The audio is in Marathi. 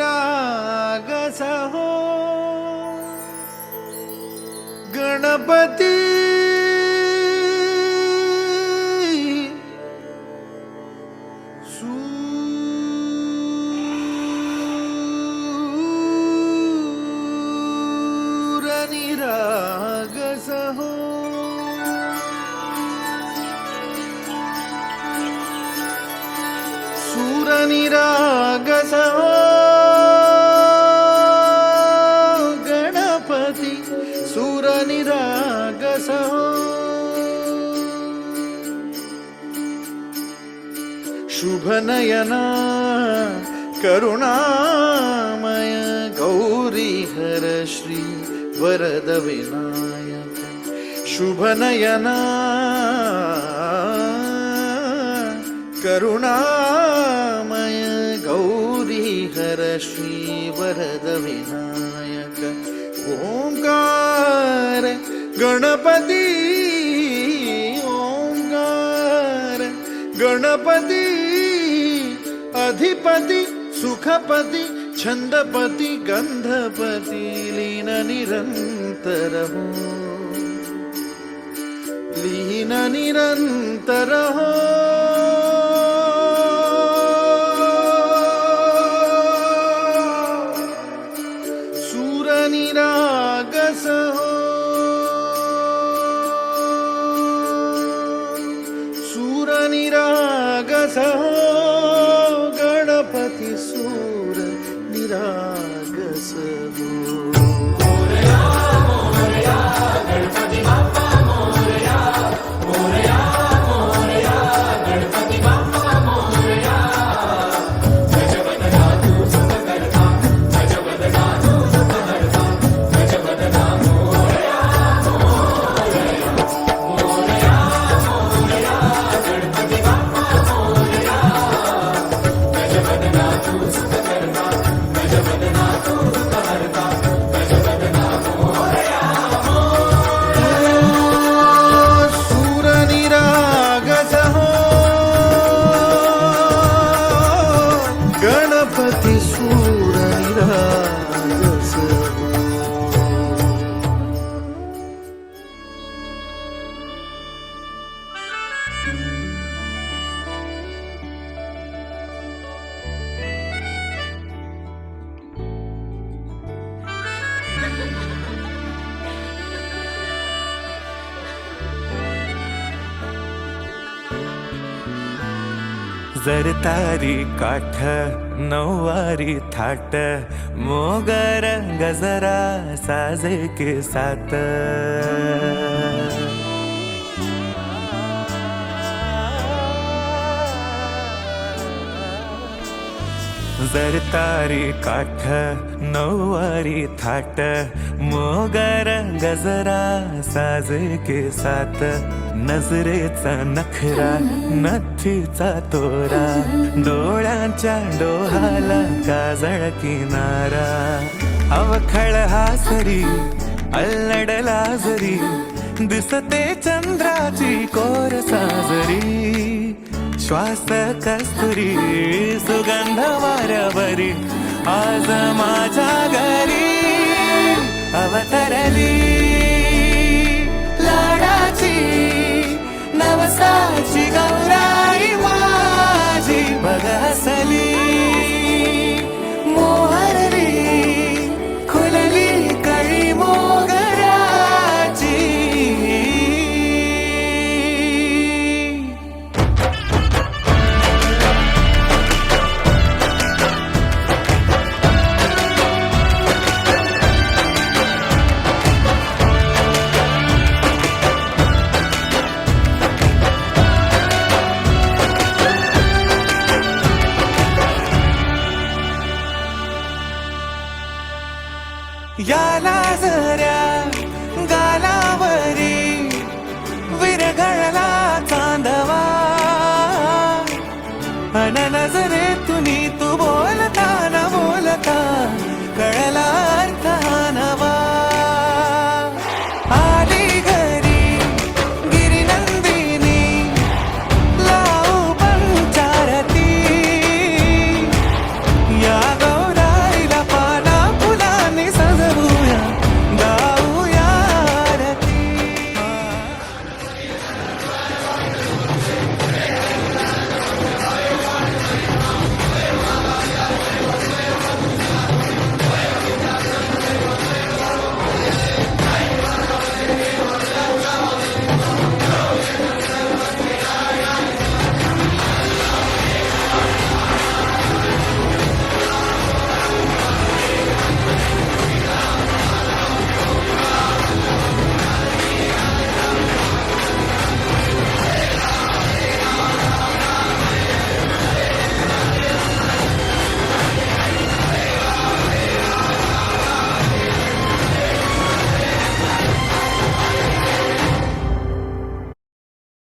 सूरनिरागस हो गणपती सूरनिरागस हो सूरनिरागस हो गणपती सूरनिरागस हो शुभनयना करुणामय गौरी हर श्री वरद विनायक शुभनयना करुणामय गौरी हर श्री वरद विनायक ओंकार गणपती ओंकार गणपती अधिपती सुखपती छंदपती गंधपती लीन निरंतर हो लीन निरंतर हो सूरनिरागस हो सूरनिरागस हो गणपती सूरनिरागस हो मोरया मोरया गणपती बाप्पा मोरया मोरया मोरया गणपती बाप्पा मोरया गजवदना तू सुखकर्ता गजवदना तू सुखहर्ता गजवदना मोरया मोरया मोरया मोरया गणपती बाप्पा मोरया गजवदना तू सुखकर्ता गजवदना तू सुखहर्ता गजवदना मोरया सूरनिरागस हो गणपती सूरनिरागस हो जरतारी काठ नऊवारी थाट मोगर गजरा साजे के साथ जरतारी काठ नऊवारी थाट मोगर गजरा साजे के साथ नजरेचा नखरा नथीचा तोरा डोळ्यांच्या डोहाला काजळ किनारा अवखळ हासरी अल्लडला जरी दिसते चंद्राची कोर साजरी श्वास कस्तुरी सुगंध वाऱ्यावरी आज माझ्या घरी अवतरली